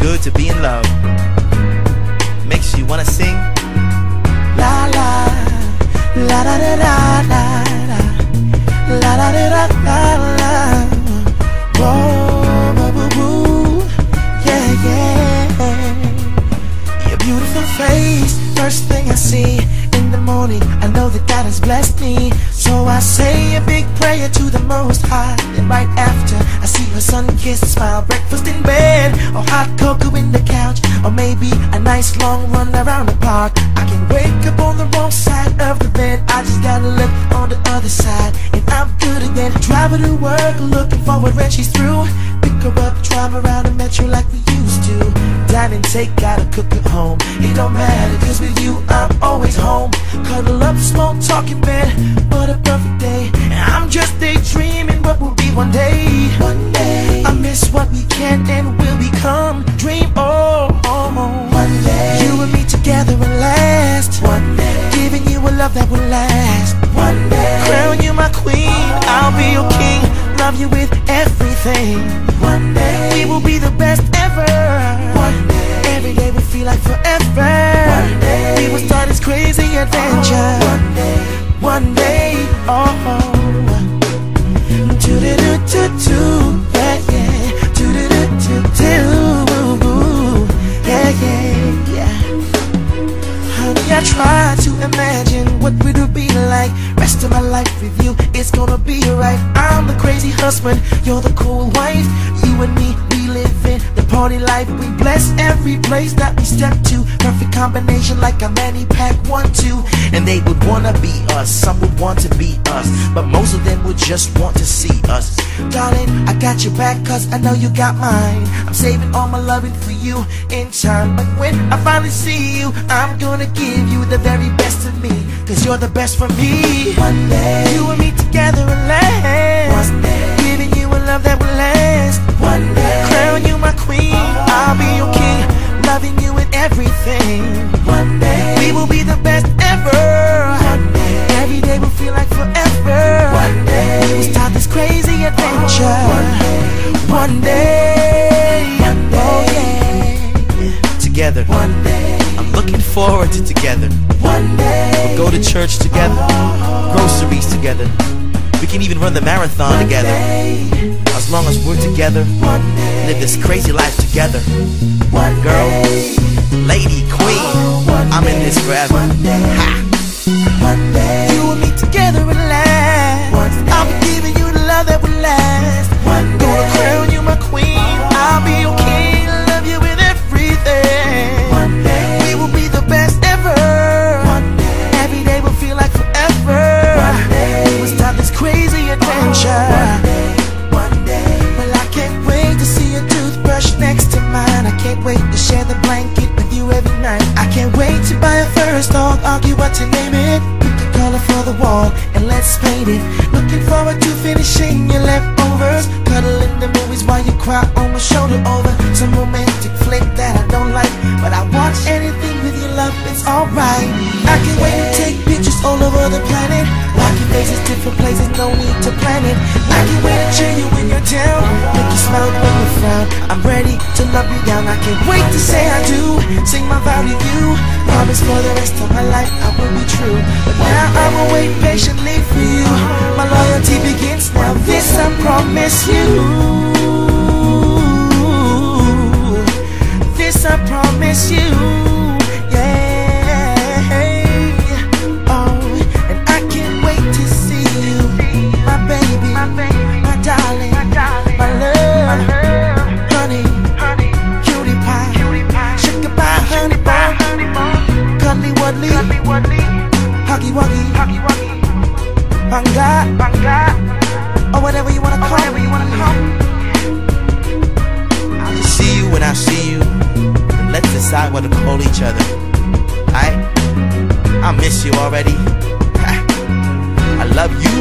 good to be in love. Makes you wanna sing. La la, la da da da da da, la da da da da da. Whoa, boo boo boo, yeah yeah. Your beautiful face, first thing I see in the morning, I know that God has blessed me. So I say a big prayer to the Most High, and right after I see her sun-kissed smile, breakfast in bed, or hot cocoa in the couch, or maybe a nice long run around the park. I can wake up on the wrong side of the bed, I just gotta look on the other side, and I'm good again. Drive her to work, looking forward when she's through. Pick her up, drive around the metro like we used to. Dine and take out or cook at home, it don't matter, cause with you I'm always home. Cuddle up, small talk in bed, what a perfect day. And I'm just daydreaming what will be one day. One day I miss what we can and will become. Dream, oh, oh, oh. One day you and me together and last. One day giving you a love that will last. One day crown you my queen, I'll be your king. Love you with everything. One day we will be the best ever. One day every day will feel like forever. One day we will start this crazy adventure. One day, oh, do do do do do, yeah yeah, do do do do do, yeah yeah yeah. Honey, I try to imagine what would it be like. Rest of my life with you, it's gonna be right. I'm the crazy husband, you're the cool wife. You and me, we live in the party life. We bless every place that we step to. Perfect combination like a Manny-Pac 1-2. And they would wanna be us, some would want to be us, but most of them would just want to see us. Darling, I got your back cause I know you got mine. I'm saving all my loving for you in time. But when I finally see you, I'm gonna give you the very best of me, cause you're the best for me. One day you and me together and last. One day giving you a love that will last. One day crown you my queen, I'll be your king. Loving you with everything. One day we will be the best ever. One day every day will feel like forever. One day we will start this crazy adventure. One day, oh yeah. Together. One day I'm looking forward to together. One day we'll go to church together, groceries together. We can even run the marathon together. As long as we're together, live this crazy life together. Girl, lady, queen, I'm in this forever. Ha! One day you and me together and last. I'll be giving you the love that will last. Gonna crown you my queen, I'll be your king. Love you with everything. One day we will be the best ever. One day every day will feel like forever. One day we will start this crazy adventure. One day well, I can't wait to see your toothbrush next to mine. I can't wait to share the blanket with you every night. I can't wait to buy a first dog, argue what to name it. Pick a color for the wall and let's paint it. Looking forward to finishing your leftovers. Cuddle in the movies while you cry on my shoulder over some romantic flick that I don't like, but I watch anything with your love, it's alright. I can't wait to take pictures all over the planet. Wacky faces, different places, no need to plan it. I can't wait to cheer you when you're down, make you smile when you frown. I'm ready to love you down. I can't wait to say I do, sing my vow to you. Promise for the rest of my life I will be true. But now I will wait patiently for you. My loyalty begins now, this I promise you. This I promise you. Huggy wuggy, banga, or whatever you wanna call me. I'll just see you when I see you, and let's decide what to call each other. I miss you already. I love you